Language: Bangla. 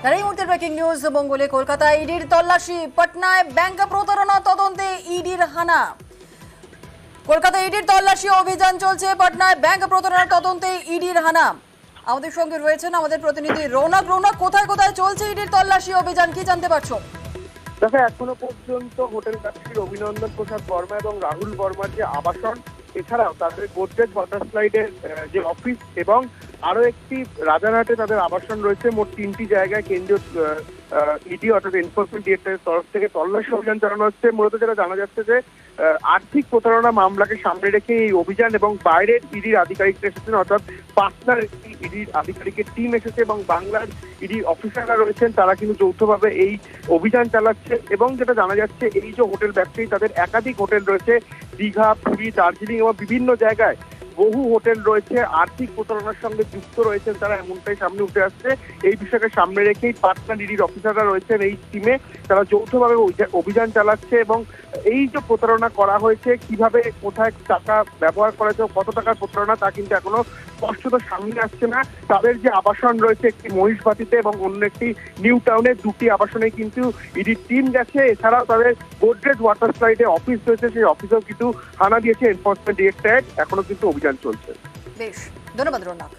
আর এই মুহূর্তে ব্রেকিং নিউজ বঙ্গলে কলকাতায় ইডির তল্লাশি, পাটনায় ব্যাংক প্রতারণা তদন্তে ইডির হানা। কলকাতায় ইডির তল্লাশি অভিযান চলছে, পাটনায় ব্যাংক প্রতারণা তদন্তে ইডির হানা। আমাদের সঙ্গে রয়েছেন আমাদের প্রতিনিধি রৌনক। রৌনক, কোথায় কোথায় চলছে ইডির তল্লাশি অভিযান, কি জানতে পারছো? দেখো, এখনো পর্যন্ত হোটেল ব্যবসায়ী অভিনন্দন প্রসাদ বর্মা এবং রাহুল বর্মার যে আবাসন, এছাড়াও তাদের গোদরেজ ওয়াটার স্লাইডের যে অফিস এবং আরো একটি রাজারহাটে তাদের আবাসন রয়েছে। মোট 3টি জায়গায় কেন্দ্রীয় ইডি অর্থাৎ এনফোর্সমেন্ট ডিরেক্টরের তরফ থেকে তল্লাশি অভিযান চালানো হচ্ছে। মূলত যেটা জানা যাচ্ছে যে আর্থিক প্রতারণা মামলাকে সামনে রেখে এই অভিযান এবং বাইরের ইডির আধিকারিকরা এসেছেন, অর্থাৎ পাটনার একটি ইডির আধিকারিকের টিম এসেছে এবং বাংলার ইডির অফিসাররা রয়েছেন, তারা কিন্তু যৌথভাবে এই অভিযান চালাচ্ছে। এবং যেটা জানা যাচ্ছে, এই যে হোটেল ব্যবসায়ী, তাদের একাধিক হোটেল রয়েছে দীঘা, পুরী, দার্জিলিং এবং বিভিন্ন জায়গায় বহু হোটেল রয়েছে, আর্থিক প্রতারণার সঙ্গে যুক্ত রয়েছেন তারা, এমনটাই সামনে উঠে আসছে। এই বিষয়কে সামনে রেখেই পাটনা ইডির অফিসাররা রয়েছেন এই টিমে, তারা যৌথভাবে অভিযান চালাচ্ছে এবং এই যে প্রতারণা করা হয়েছে, কিভাবে কোথায় টাকা ব্যবহার করা হয়েছে, কত টাকার প্রতারণা, তা কিন্তু এখনো স্পষ্টত সামনে আসছে না। তাদের যে আবাসন রয়েছে একটি মহিষবাতিতে এবং অন্য একটি নিউ টাউনে, দুটি আবাসনে কিন্তু ইডির টিম গেছে। এছাড়াও তাদের গোদরেজ ওয়াটার স্লাইডে অফিস রয়েছে, সেই অফিসেও কিন্তু হানা দিয়েছে এনফোর্সমেন্ট ডিরেক্টরেট। এখনো কিন্তু অভিযান চলছে। বেশ, ধন্যবাদ রৌনক।